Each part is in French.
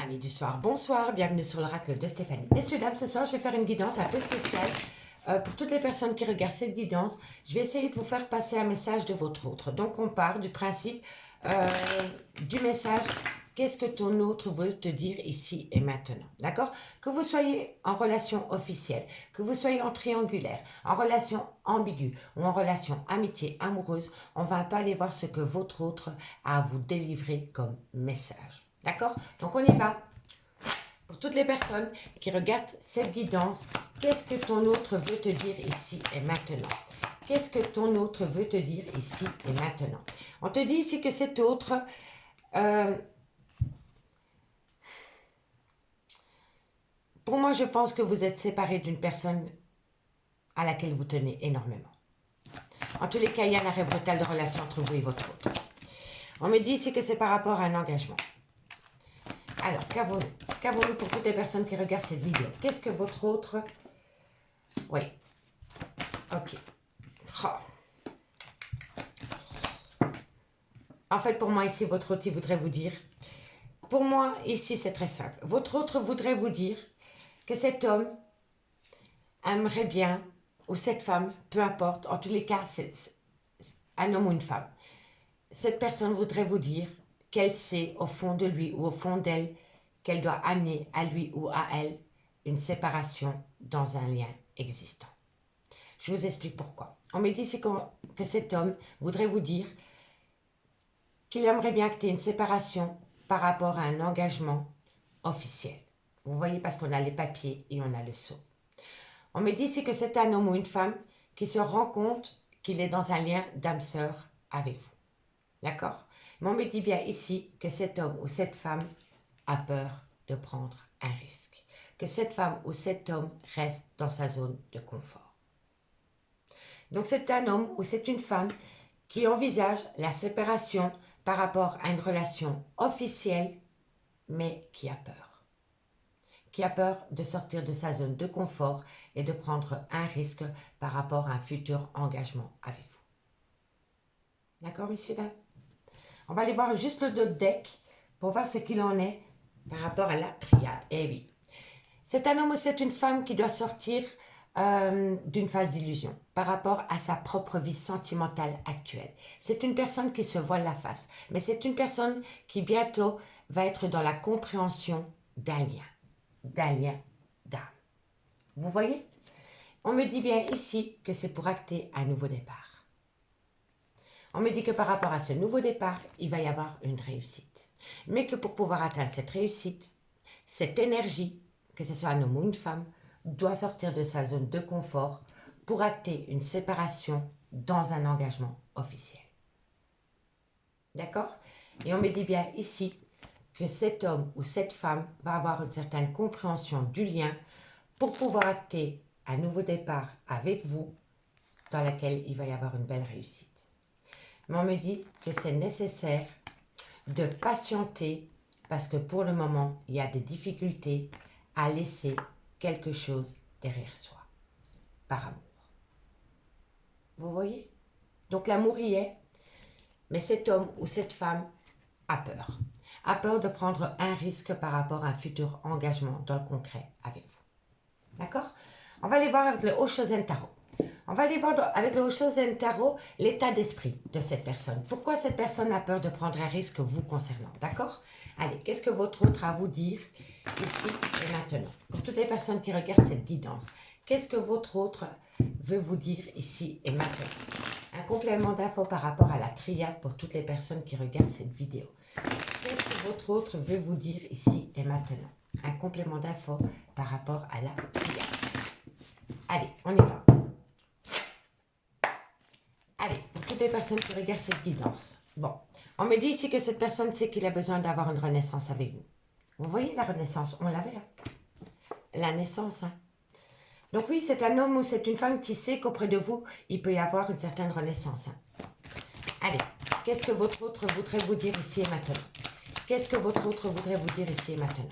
Amis du soir, bonsoir, bienvenue sur l'oracle de Stéphanie. Messieurs, dames, ce soir, je vais faire une guidance un peu spéciale pour toutes les personnes qui regardent cette guidance. Je vais essayer de vous faire passer un message de votre autre. Donc, on part du principe du message. Qu'est-ce que ton autre veut te dire ici et maintenant? D'accord? Que vous soyez en relation officielle, que vous soyez en triangulaire, en relation ambiguë ou en relation amitié, amoureuse, on va un peu aller voir ce que votre autre a à vous délivrer comme message. D'accord? Donc, on y va. Pour toutes les personnes qui regardent cette guidance, qu'est-ce que ton autre veut te dire ici et maintenant? Qu'est-ce que ton autre veut te dire ici et maintenant? On te dit ici que cet autre... pour moi, je pense que vous êtes séparés d'une personne à laquelle vous tenez énormément. En tous les cas, il y a un arrêt brutal de relation entre vous et votre autre. On me dit ici que c'est par rapport à un engagement. Alors, qu'avons-nous pour toutes les personnes qui regardent cette vidéo? Qu'est-ce que votre autre... Oui. Ok. Oh. En fait, pour moi, ici, votre autre, il voudrait vous dire... Pour moi, ici, c'est très simple. Votre autre voudrait vous dire que cet homme aimerait bien, ou cette femme, peu importe, en tous les cas, c'est un homme ou une femme. Cette personne voudrait vous dire qu'elle sait au fond de lui ou au fond d'elle qu'elle doit amener à lui ou à elle une séparation dans un lien existant. Je vous explique pourquoi. On me dit ici que cet homme voudrait vous dire qu'il aimerait bien que tu aies une séparation par rapport à un engagement officiel. Vous voyez, parce qu'on a les papiers et on a le sceau. On me dit ici que c'est un homme ou une femme qui se rend compte qu'il est dans un lien d'âme-sœur avec vous. D'accord? Mais on me dit bien ici que cet homme ou cette femme a peur de prendre un risque. Que cette femme ou cet homme reste dans sa zone de confort. Donc c'est un homme ou c'est une femme qui envisage la séparation par rapport à une relation officielle, mais qui a peur. Qui a peur de sortir de sa zone de confort et de prendre un risque par rapport à un futur engagement avec vous. D'accord, messieurs, dames? On va aller voir juste le dos de deck pour voir ce qu'il en est par rapport à la triade. Eh oui. C'est un homme ou c'est une femme qui doit sortir d'une phase d'illusion par rapport à sa propre vie sentimentale actuelle. C'est une personne qui se voile la face, mais c'est une personne qui bientôt va être dans la compréhension d'un lien d'âme. Vous voyez? On me dit bien ici que c'est pour acter un nouveau départ. On me dit que par rapport à ce nouveau départ, il va y avoir une réussite. Mais que pour pouvoir atteindre cette réussite, cette énergie, que ce soit un homme ou une femme, doit sortir de sa zone de confort pour acter une séparation dans un engagement officiel. D'accord? Et on me dit bien ici que cet homme ou cette femme va avoir une certaine compréhension du lien pour pouvoir acter un nouveau départ avec vous dans lequel il va y avoir une belle réussite. Mais on me dit que c'est nécessaire de patienter parce que pour le moment, il y a des difficultés à laisser quelque chose derrière soi, par amour. Vous voyez? Donc l'amour y est, mais cet homme ou cette femme a peur. A peur de prendre un risque par rapport à un futur engagement dans le concret avec vous. D'accord? On va aller voir avec le Oshozen Tarot. On va aller voir avec le Oshozen Tarot l'état d'esprit de cette personne. Pourquoi cette personne a peur de prendre un risque vous concernant? D'accord? Allez, qu'est-ce que votre autre a à vous dire ici et maintenant? Pour toutes les personnes qui regardent cette guidance, qu'est-ce que votre autre veut vous dire ici et maintenant? Un complément d'infos par rapport à la triade pour toutes les personnes qui regardent cette vidéo. Qu'est-ce que votre autre veut vous dire ici et maintenant? Un complément d'infos par rapport à la triade. Allez, on y va. Allez, pour toutes les personnes qui regardent cette guidance. Bon, on me dit ici que cette personne sait qu'il a besoin d'avoir une renaissance avec vous. Vous voyez la renaissance, on l'avait. Hein? La naissance. Hein? Donc oui, c'est un homme ou c'est une femme qui sait qu'auprès de vous, il peut y avoir une certaine renaissance. Hein? Allez, qu'est-ce que votre autre voudrait vous dire ici et maintenant? Qu'est-ce que votre autre voudrait vous dire ici et maintenant?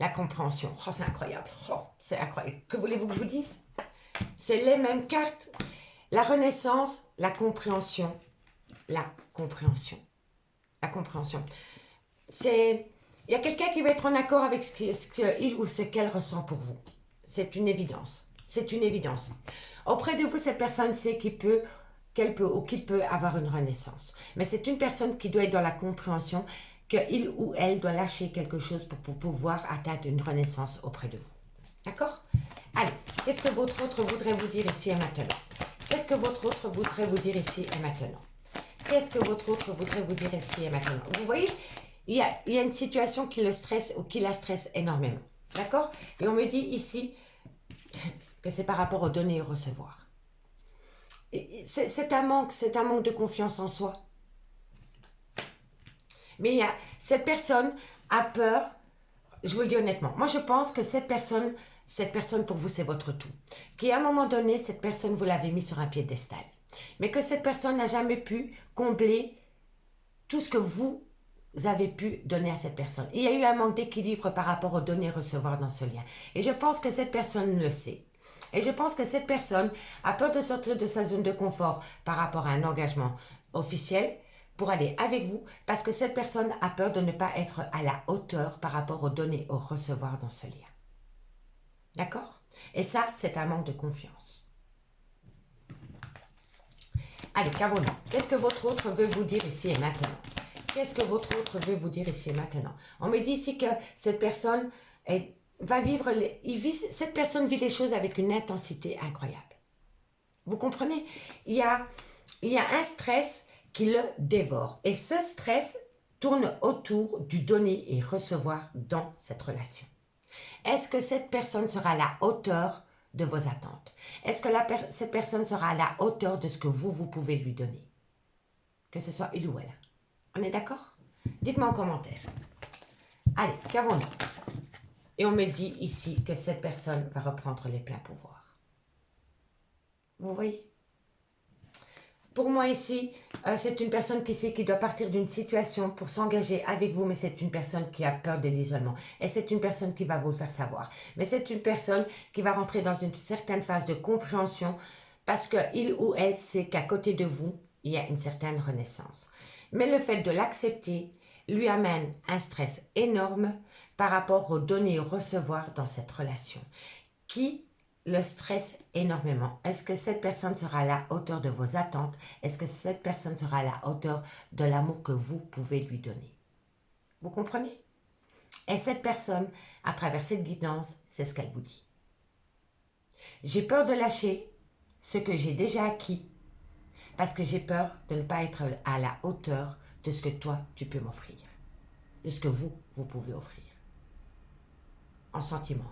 La compréhension. Oh, c'est incroyable. Oh, c'est incroyable. Que voulez-vous que je vous dise? C'est les mêmes cartes. La renaissance, la compréhension. La compréhension. La compréhension. Il y a quelqu'un qui va être en accord avec ce qu'il ou ce qu'elle ressent pour vous. C'est une évidence. C'est une évidence. Auprès de vous, cette personne sait qu'elle peut ou qu'il peut avoir une renaissance. Mais c'est une personne qui doit être dans la compréhension qu'il ou elle doit lâcher quelque chose pour pouvoir atteindre une renaissance auprès de vous. D'accord? Allez, qu'est-ce que votre autre voudrait vous dire ici et maintenant? Qu'est-ce que votre autre voudrait vous dire ici et maintenant? Qu'est-ce que votre autre voudrait vous dire ici et maintenant? Vous voyez, il y a une situation qui le stresse ou qui la stresse énormément. D'accord? Et on me dit ici que c'est par rapport au donner et au recevoir. C'est un manque de confiance en soi. Mais cette personne a peur, je vous le dis honnêtement, moi je pense que cette personne pour vous c'est votre tout. Qu'à un moment donné, cette personne vous l'avez mis sur un piédestal. Mais que cette personne n'a jamais pu combler tout ce que vous avez pu donner à cette personne. Il y a eu un manque d'équilibre par rapport au donner et recevoir dans ce lien. Et je pense que cette personne le sait. Et je pense que cette personne a peur de sortir de sa zone de confort par rapport à un engagement officiel pour aller avec vous, parce que cette personne a peur de ne pas être à la hauteur par rapport au donner et au recevoir dans ce lien. D'accord? Et ça, c'est un manque de confiance. Allez, Caroline, qu'est-ce que votre autre veut vous dire ici et maintenant? Qu'est-ce que votre autre veut vous dire ici et maintenant? On me dit ici que cette personne va vivre, cette personne vit les choses avec une intensité incroyable. Vous comprenez? Il y a un stress qui le dévore. Et ce stress tourne autour du donner et recevoir dans cette relation. Est-ce que cette personne sera à la hauteur de vos attentes? Est-ce que cette personne sera à la hauteur de ce que vous pouvez lui donner? Que ce soit il ou elle. On est d'accord? Dites-moi en commentaire. Allez, qu'avons-nous? Et on me dit ici que cette personne va reprendre les pleins pouvoirs. Vous voyez? Pour moi ici, c'est une personne qui sait qu'il doit partir d'une situation pour s'engager avec vous, mais c'est une personne qui a peur de l'isolement. Et c'est une personne qui va vous le faire savoir. Mais c'est une personne qui va rentrer dans une certaine phase de compréhension parce qu'il ou elle sait qu'à côté de vous, il y a une certaine renaissance. Mais le fait de l'accepter lui amène un stress énorme par rapport au donner et au recevoir dans cette relation, qui le stresse énormément. Est-ce que cette personne sera à la hauteur de vos attentes? Est-ce que cette personne sera à la hauteur de l'amour que vous pouvez lui donner? Vous comprenez? Et cette personne, à travers cette guidance, c'est ce qu'elle vous dit. J'ai peur de lâcher ce que j'ai déjà acquis parce que j'ai peur de ne pas être à la hauteur de ce que toi, tu peux m'offrir, de ce que vous pouvez offrir. En sentiment,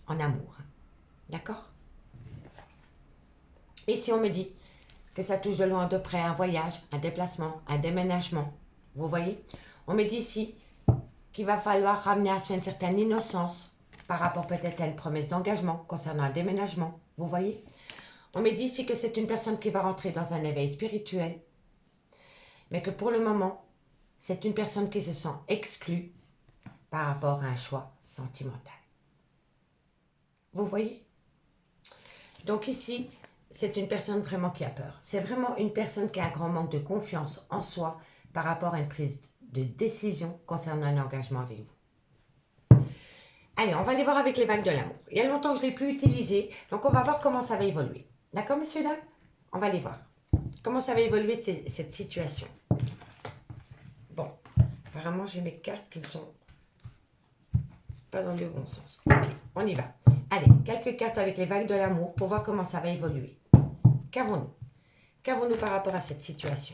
en amour. D'accord? Et si on me dit que ça touche de loin de près un voyage, un déplacement, un déménagement, vous voyez? On me dit ici qu'il va falloir ramener à soi une certaine innocence par rapport peut-être à une promesse d'engagement concernant un déménagement, vous voyez? On me dit ici que c'est une personne qui va rentrer dans un éveil spirituel, mais que pour le moment, c'est une personne qui se sent exclue par rapport à un choix sentimental. Vous voyez? Donc ici, c'est une personne vraiment qui a peur. C'est vraiment une personne qui a un grand manque de confiance en soi par rapport à une prise de décision concernant un engagement avec vous. Allez, on va aller voir avec les vagues de l'amour. Il y a longtemps que je ne l'ai plus utilisé, donc on va voir comment ça va évoluer. D'accord, messieurs, dames? On va aller voir. Comment ça va évoluer cette situation. Bon, apparemment j'ai mes cartes qui ne sont pas dans le bon sens. Ok, on y va. Allez, quelques cartes avec les vagues de l'amour pour voir comment ça va évoluer. Qu'avons-nous? Qu'avons-nous par rapport à cette situation?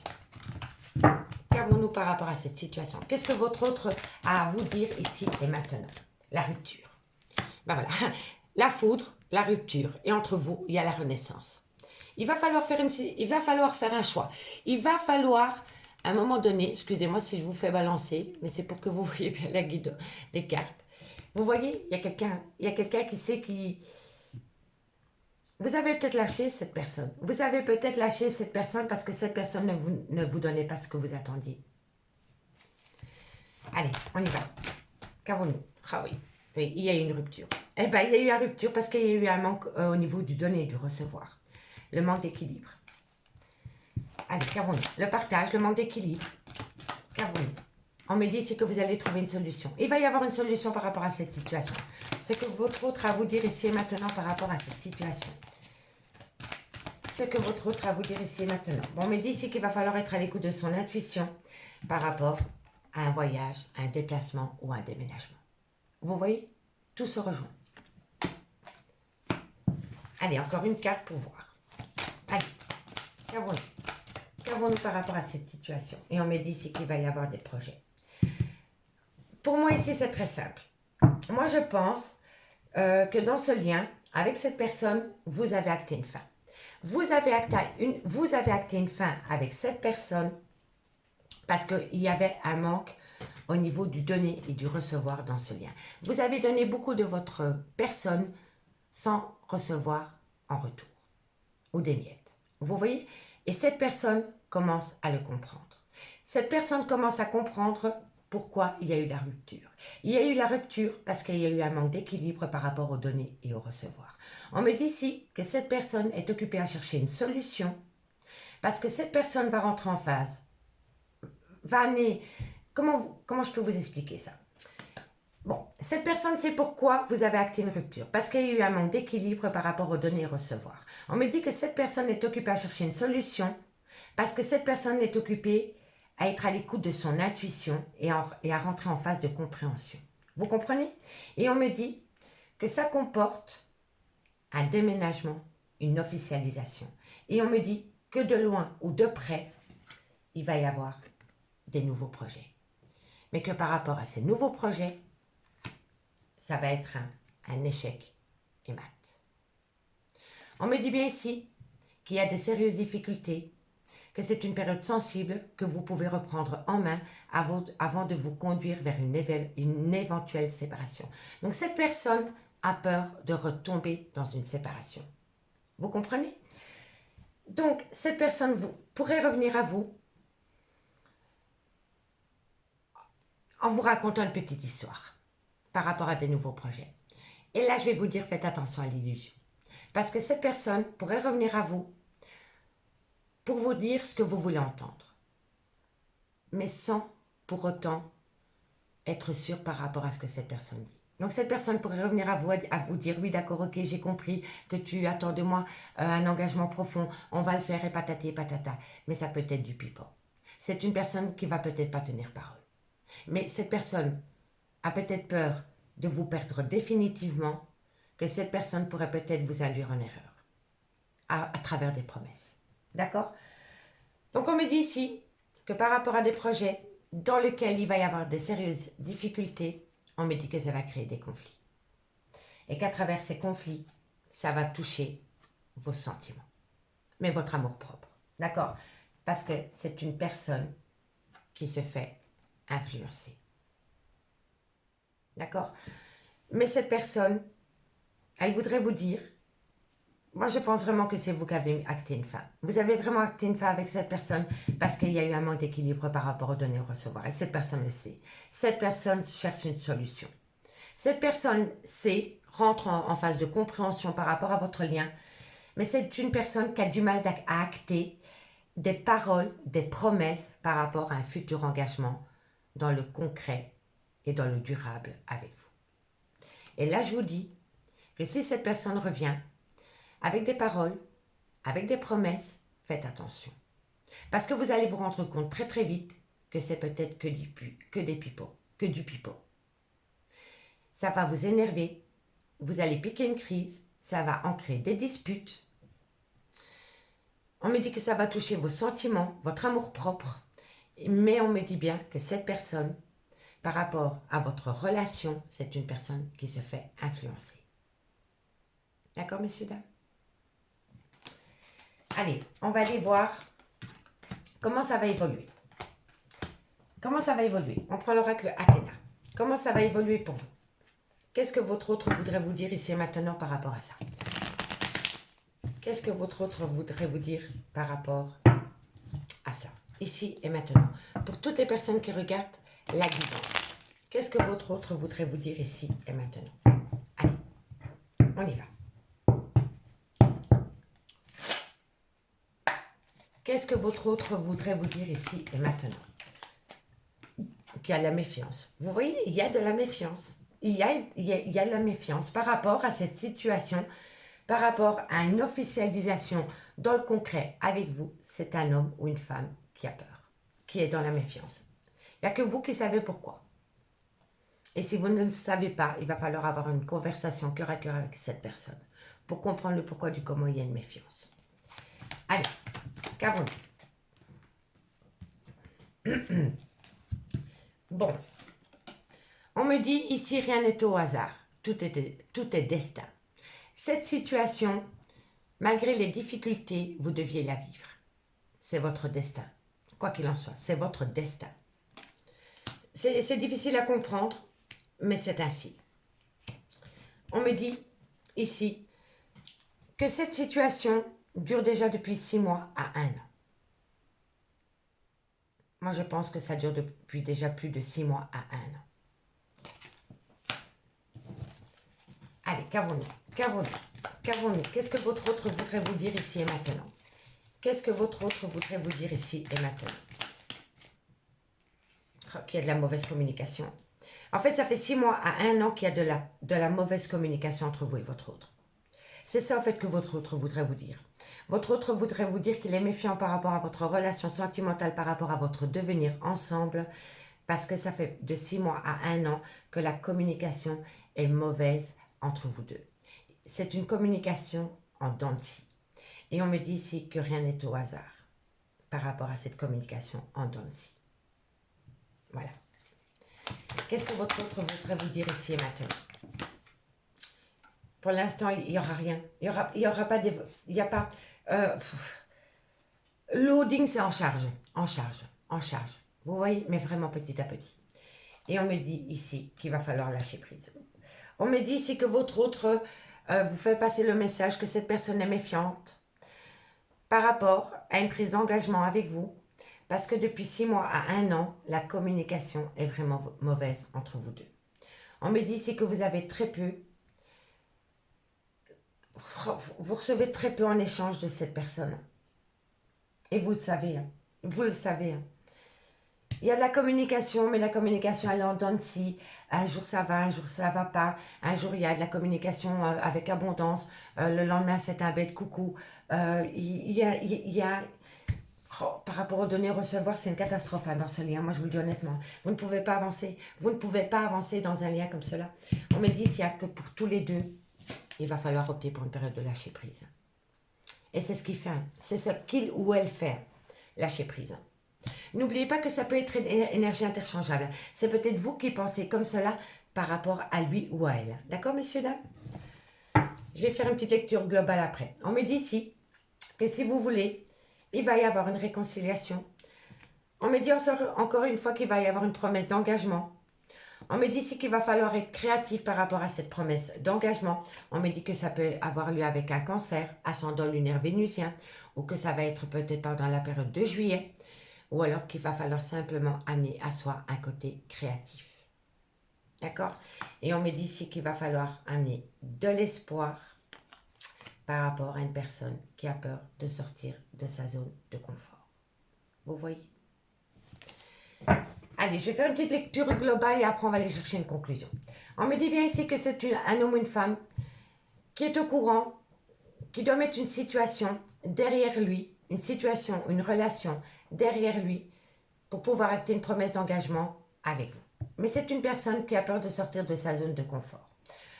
Qu'avons-nous par rapport à cette situation? Qu'est-ce que votre autre a à vous dire ici et maintenant? La rupture. Ben voilà, la foudre, la rupture. Et entre vous, il y a la renaissance. Il va falloir faire un choix. Il va falloir, à un moment donné, excusez-moi si je vous fais balancer, mais c'est pour que vous voyez bien la guide des cartes. Vous voyez, il y a quelqu'un qui sait qui... Vous avez peut-être lâché cette personne. Vous avez peut-être lâché cette personne parce que cette personne ne vous donnait pas ce que vous attendiez. Allez, on y va. Qu'avons-nous? Ah oui, oui, il y a eu une rupture. Eh bien, il y a eu une rupture parce qu'il y a eu un manque au niveau du donner et du recevoir. Le manque d'équilibre. Allez, qu'avons-nous? Le partage, le manque d'équilibre. Qu'avons-nous? On me dit, c'est que vous allez trouver une solution. Il va y avoir une solution par rapport à cette situation. Ce que votre autre a à vous dire ici et maintenant par rapport à cette situation. Ce que votre autre a à vous dire ici et maintenant. Bon, on me dit ici qu'il va falloir être à l'écoute de son intuition par rapport à un voyage, à un déplacement ou à un déménagement. Vous voyez? Tout se rejoint. Allez, encore une carte pour voir. Allez, qu'avons-nous? Qu'avons-nous par rapport à cette situation? Et on me dit ici qu'il va y avoir des projets. Pour moi ici, c'est très simple. Moi, je pense que dans ce lien, avec cette personne, vous avez acté une fin. Vous avez acté une fin avec cette personne parce qu'il y avait un manque au niveau du donner et du recevoir dans ce lien. Vous avez donné beaucoup de votre personne sans recevoir en retour ou des miettes. Vous voyez? Et cette personne commence à le comprendre. Cette personne commence à comprendre pourquoi il y a eu la rupture. Il y a eu la rupture parce qu'il y a eu un manque d'équilibre par rapport au donner et au recevoir. On me dit ici que cette personne est occupée à chercher une solution parce que cette personne va rentrer en phase, va amener... Comment je peux vous expliquer ça? Bon, cette personne sait pourquoi vous avez acté une rupture. Parce qu'il y a eu un manque d'équilibre par rapport au donner et recevoir. On me dit que cette personne est occupée à chercher une solution parce que cette personne est occupée à être à l'écoute de son intuition et à rentrer en phase de compréhension. Vous comprenez? Et on me dit que ça comporte un déménagement, une officialisation. Et on me dit que de loin ou de près, il va y avoir des nouveaux projets. Mais que par rapport à ces nouveaux projets, ça va être un échec et mat. On me dit bien ici qu'il y a des sérieuses difficultés, que c'est une période sensible que vous pouvez reprendre en main avant de vous conduire vers une éventuelle séparation. Donc cette personne a peur de retomber dans une séparation. Vous comprenez? Donc cette personne pourrait revenir à vous en vous racontant une petite histoire par rapport à des nouveaux projets. Et là, je vais vous dire, faites attention à l'illusion. Parce que cette personne pourrait revenir à vous pour vous dire ce que vous voulez entendre. Mais sans pour autant être sûr par rapport à ce que cette personne dit. Donc cette personne pourrait revenir à vous dire, oui d'accord, ok, j'ai compris que tu attends de moi un engagement profond, on va le faire et patati et patata. Mais ça peut être du pipeau. C'est une personne qui va peut-être pas tenir parole. Mais cette personne a peut-être peur de vous perdre définitivement, que cette personne pourrait peut-être vous induire en erreur à travers des promesses. D'accord? Donc on me dit ici que par rapport à des projets dans lesquels il va y avoir des sérieuses difficultés, on me dit que ça va créer des conflits. Et qu'à travers ces conflits, ça va toucher vos sentiments, mais votre amour-propre. D'accord? Parce que c'est une personne qui se fait influencer. D'accord? Mais cette personne, elle voudrait vous dire, moi je pense vraiment que c'est vous qui avez acté une fin. Vous avez vraiment acté une fin avec cette personne parce qu'il y a eu un manque d'équilibre par rapport au donner et au recevoir. Et cette personne le sait. Cette personne cherche une solution. Cette personne sait, rentre en phase de compréhension par rapport à votre lien, mais c'est une personne qui a du mal à acter des paroles, des promesses par rapport à un futur engagement dans le concret et dans le durable avec vous. Et là, je vous dis que si cette personne revient avec des paroles, avec des promesses, faites attention. Parce que vous allez vous rendre compte très très vite que c'est peut-être que des pipeaux, que du pipeau. Ça va vous énerver, vous allez piquer une crise, ça va ancrer des disputes. On me dit que ça va toucher vos sentiments, votre amour-propre, mais on me dit bien que cette personne, par rapport à votre relation, c'est une personne qui se fait influencer. D'accord, messieurs, dames? Allez, on va aller voir comment ça va évoluer. Comment ça va évoluer? On prend l'oracle Athéna. Comment ça va évoluer pour vous? Qu'est-ce que votre autre voudrait vous dire ici et maintenant par rapport à ça? Qu'est-ce que votre autre voudrait vous dire par rapport à ça? Ici et maintenant. Pour toutes les personnes qui regardent la guidance. Qu'est-ce que votre autre voudrait vous dire ici et maintenant? Allez, on y va. Qu'est-ce que votre autre voudrait vous dire ici et maintenant? qu'il y a de la méfiance. Vous voyez, il y a de la méfiance. Il y a de la méfiance par rapport à cette situation, par rapport à une officialisation dans le concret avec vous. C'est un homme ou une femme qui a peur, qui est dans la méfiance. Il n'y a que vous qui savez pourquoi. Et si vous ne le savez pas, il va falloir avoir une conversation cœur à cœur avec cette personne pour comprendre le pourquoi du comment il y a une méfiance. Allez, qu'avons-nous? Bon, on me dit ici rien n'est au hasard, tout est destin. Cette situation, malgré les difficultés, vous deviez la vivre. C'est votre destin, quoi qu'il en soit, c'est votre destin. C'est difficile à comprendre, mais c'est ainsi. On me dit ici que cette situation dure déjà depuis 6 mois à 1 an. Moi, je pense que ça dure depuis déjà plus de 6 mois à 1 an. Allez, qu'avons-nous? Qu'est-ce que votre autre voudrait vous dire ici et maintenant? Qu'est-ce que votre autre voudrait vous dire ici et maintenant? Oh, qu'il y a de la mauvaise communication. En fait, ça fait 6 mois à 1 an qu'il y a de la mauvaise communication entre vous et votre autre. C'est ça, en fait, que votre autre voudrait vous dire. Votre autre voudrait vous dire qu'il est méfiant par rapport à votre relation sentimentale, par rapport à votre devenir ensemble, parce que ça fait de 6 mois à 1 an que la communication est mauvaise entre vous deux. C'est une communication en dents de scie. Et on me dit ici que rien n'est au hasard par rapport à cette communication en dents de scie. Voilà. Qu'est-ce que votre autre voudrait vous dire ici et maintenant? Pour l'instant, il n'y aura rien. Il y aura pas des... Il n'y a pas... loading, c'est en charge. En charge. Vous voyez, mais vraiment petit à petit. Et on me dit ici qu'il va falloir lâcher prise. On me dit ici que votre autre vous fait passer le message que cette personne est méfiante par rapport à une prise d'engagement avec vous. Parce que depuis 6 mois à 1 an, la communication est vraiment mauvaise entre vous deux. On me dit ici que vous avez très peu... Vous recevez très peu en échange de cette personne. Et vous le savez. Vous le savez. Il y a de la communication, mais la communication elle est en dents de scie. Un jour ça va, un jour ça va pas. Un jour il y a de la communication avec abondance. Le lendemain c'est un bête coucou. Il y a par rapport aux données recevoir, c'est une catastrophe dans ce lien. Moi je vous le dis honnêtement. Vous ne pouvez pas avancer. Vous ne pouvez pas avancer dans un lien comme cela. On me dit s'il n'y a que pour tous les deux, il va falloir opter pour une période de lâcher prise. Et c'est ce qu'il fait. C'est ce qu'il ou elle fait. Lâcher prise. N'oubliez pas que ça peut être une énergie interchangeable. C'est peut-être vous qui pensez comme cela par rapport à lui ou à elle. D'accord, messieurs, dames? Je vais faire une petite lecture globale après. On me dit ici que si vous voulez, il va y avoir une réconciliation. On me dit encore une fois qu'il va y avoir une promesse d'engagement. On me dit ici qu'il va falloir être créatif par rapport à cette promesse d'engagement. On me dit que ça peut avoir lieu avec un cancer, ascendant lunaire vénusien, ou que ça va être peut-être pendant la période de juillet, ou alors qu'il va falloir simplement amener à soi un côté créatif. D'accord? Et on me dit ici qu'il va falloir amener de l'espoir par rapport à une personne qui a peur de sortir de sa zone de confort. Vous voyez? Allez, je vais faire une petite lecture globale et après on va aller chercher une conclusion. On me dit bien ici que c'est un homme ou une femme qui est au courant, qui doit mettre une situation derrière lui, une situation, une relation derrière lui pour pouvoir acter une promesse d'engagement avec vous. Mais c'est une personne qui a peur de sortir de sa zone de confort.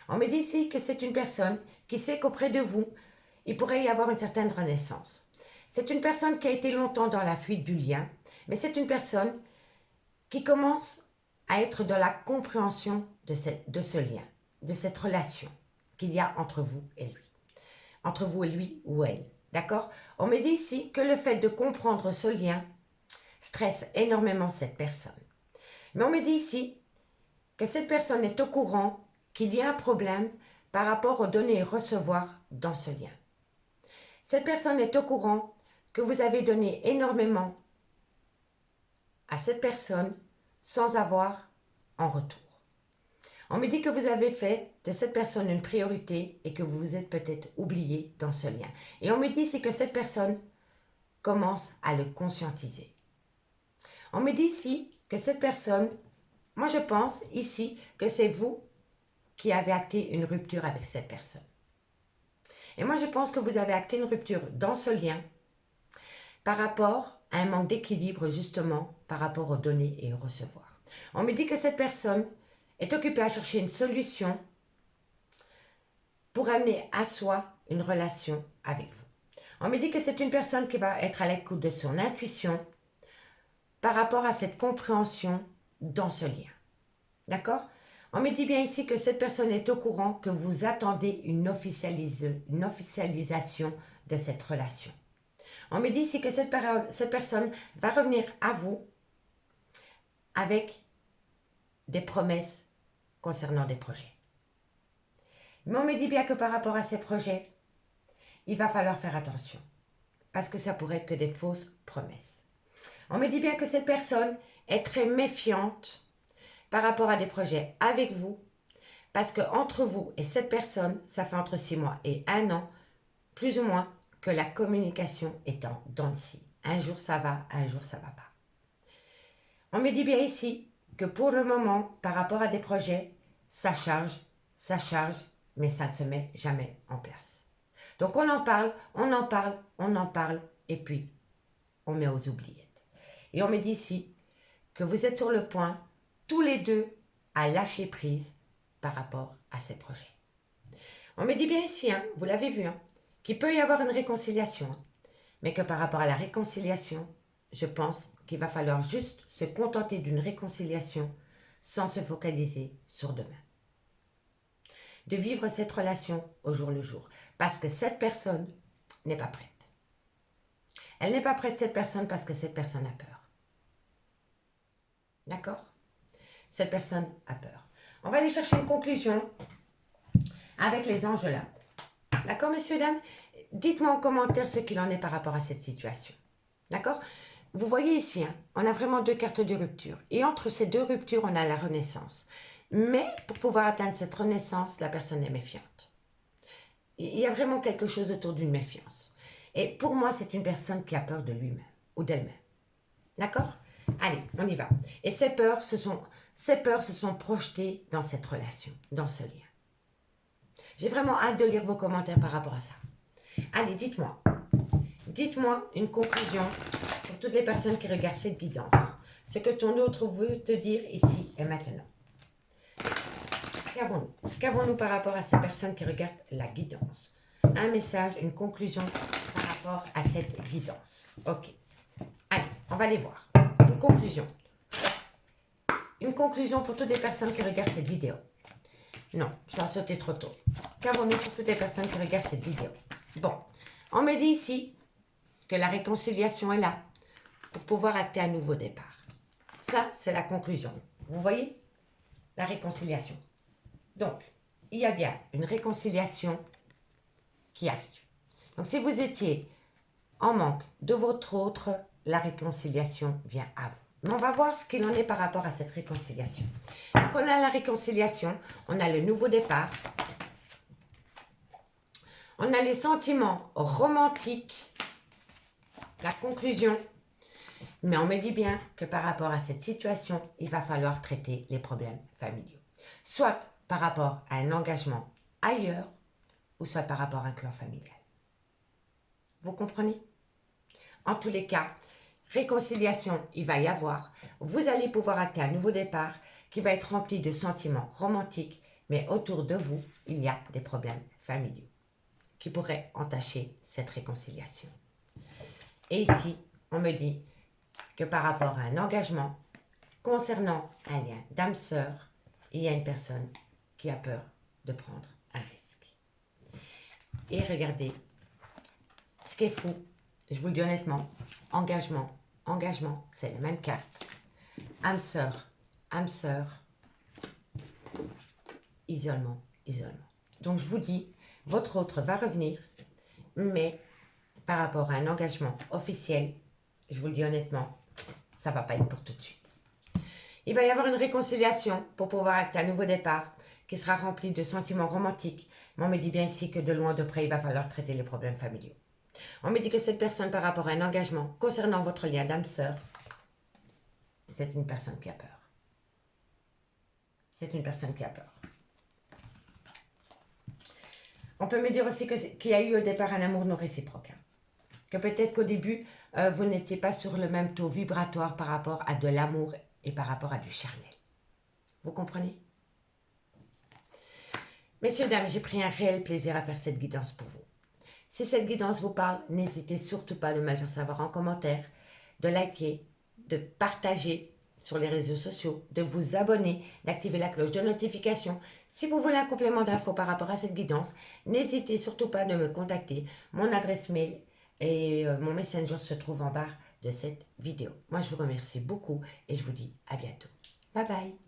On me dit ici que c'est une personne qui sait qu'auprès de vous, il pourrait y avoir une certaine renaissance. C'est une personne qui a été longtemps dans la fuite du lien, mais c'est une personne qui commence à être dans la compréhension de ce lien, de cette relation qu'il y a entre vous et lui. Entre vous et lui ou elle. D'accord? On me dit ici que le fait de comprendre ce lien stresse énormément cette personne. Mais on me dit ici que cette personne est au courant qu'il y a un problème par rapport aux données et recevoir dans ce lien. Cette personne est au courant que vous avez donné énormément à cette personne sans avoir en retour. On me dit que vous avez fait de cette personne une priorité et que vous vous êtes peut-être oublié dans ce lien. Et on me dit ici que cette personne commence à le conscientiser. On me dit ici que cette personne moi je pense ici que c'est vous qui avez acté une rupture avec cette personne. Et moi je pense que vous avez acté une rupture dans ce lien par rapport à un manque d'équilibre justement par rapport aux donner et aux recevoir. On me dit que cette personne est occupée à chercher une solution pour amener à soi une relation avec vous. On me dit que c'est une personne qui va être à l'écoute de son intuition par rapport à cette compréhension dans ce lien. D'accord? On me dit bien ici que cette personne est au courant que vous attendez une officialisation de cette relation. On me dit ici que cette personne va revenir à vous avec des promesses concernant des projets. Mais on me dit bien que par rapport à ces projets, il va falloir faire attention parce que ça pourrait être que des fausses promesses. On me dit bien que cette personne est très méfiante par rapport à des projets avec vous parce que entre vous et cette personne, ça fait entre 6 mois et 1 an, plus ou moins, que la communication est en dents de scie. Un jour ça va, un jour ça va pas. On me dit bien ici que pour le moment, par rapport à des projets, ça charge, mais ça ne se met jamais en place. Donc on en parle, on en parle, on en parle, et puis on met aux oubliettes. Et on me dit ici que vous êtes sur le point, tous les deux, à lâcher prise par rapport à ces projets. On me dit bien ici, hein, vous l'avez vu, hein, qu'il peut y avoir une réconciliation, hein, mais que par rapport à la réconciliation, je pense qu'il va falloir juste se contenter d'une réconciliation sans se focaliser sur demain. De vivre cette relation au jour le jour, parce que cette personne n'est pas prête. Elle n'est pas prête, cette personne, parce que cette personne a peur. D'accord? Cette personne a peur. On va aller chercher une conclusion avec les anges là. D'accord, messieurs, dames? Dites-moi en commentaire ce qu'il en est par rapport à cette situation. D'accord? Vous voyez ici, hein, on a vraiment 2 cartes de rupture. Et entre ces 2 ruptures, on a la renaissance. Mais pour pouvoir atteindre cette renaissance, la personne est méfiante. Il y a vraiment quelque chose autour d'une méfiance. Et pour moi, c'est une personne qui a peur de lui-même ou d'elle-même. D'accord? Allez, on y va. Et ces peurs se sont projetées dans cette relation, dans ce lien. J'ai vraiment hâte de lire vos commentaires par rapport à ça. Allez, dites-moi. Dites-moi une conclusion pour toutes les personnes qui regardent cette guidance. Ce que ton autre veut te dire ici et maintenant. Qu'avons-nous? Qu'avons-nous par rapport à ces personnes qui regardent la guidance? Un message, une conclusion par rapport à cette guidance. Ok. Allez, on va les voir. Une conclusion. Une conclusion pour toutes les personnes qui regardent cette vidéo. Non, ça a sauté trop tôt. Qu'avons-nous pour toutes les personnes qui regardent cette vidéo? Bon, on me dit ici que la réconciliation est là pour pouvoir acter un nouveau départ. Ça, c'est la conclusion. Vous voyez? La réconciliation. Donc, il y a bien une réconciliation qui arrive. Donc, si vous étiez en manque de votre autre, la réconciliation vient à vous. Mais on va voir ce qu'il en est par rapport à cette réconciliation. Donc, on a la réconciliation, on a le nouveau départ, on a les sentiments romantiques, la conclusion, mais on me dit bien que par rapport à cette situation, il va falloir traiter les problèmes familiaux. Soit par rapport à un engagement ailleurs, ou soit par rapport à un clan familial. Vous comprenez? En tous les cas, réconciliation, il va y avoir. Vous allez pouvoir acter un nouveau départ qui va être rempli de sentiments romantiques, mais autour de vous, il y a des problèmes familiaux qui pourraient entacher cette réconciliation. Et ici, on me dit que par rapport à un engagement concernant un lien d'âme-sœur, il y a une personne qui a peur de prendre un risque. Et regardez, ce qui est fou, je vous le dis honnêtement, engagement, c'est la même carte. Âme-sœur, isolement. Donc je vous dis, votre autre va revenir, mais par rapport à un engagement officiel, je vous le dis honnêtement, ça ne va pas être pour tout de suite. Il va y avoir une réconciliation pour pouvoir acter un nouveau départ qui sera rempli de sentiments romantiques. Mais on me dit bien ici que de loin de près, il va falloir traiter les problèmes familiaux. On me dit que cette personne, par rapport à un engagement concernant votre lien d'âme-sœur, c'est une personne qui a peur. c'est une personne qui a peur. On peut me dire aussi qu'il y a eu au départ un amour non réciproque. Que peut-être qu'au début, vous n'étiez pas sur le même taux vibratoire par rapport à de l'amour et par rapport à du charnel. Vous comprenez? Messieurs, dames, j'ai pris un réel plaisir à faire cette guidance pour vous. Si cette guidance vous parle, n'hésitez surtout pas de me le faire savoir en commentaire, de liker, de partager sur les réseaux sociaux, de vous abonner, d'activer la cloche de notification. Si vous voulez un complément d'infos par rapport à cette guidance, n'hésitez surtout pas de me contacter. Mon adresse mail et mon messenger se trouve en barre de cette vidéo. Moi, je vous remercie beaucoup et je vous dis à bientôt. Bye bye.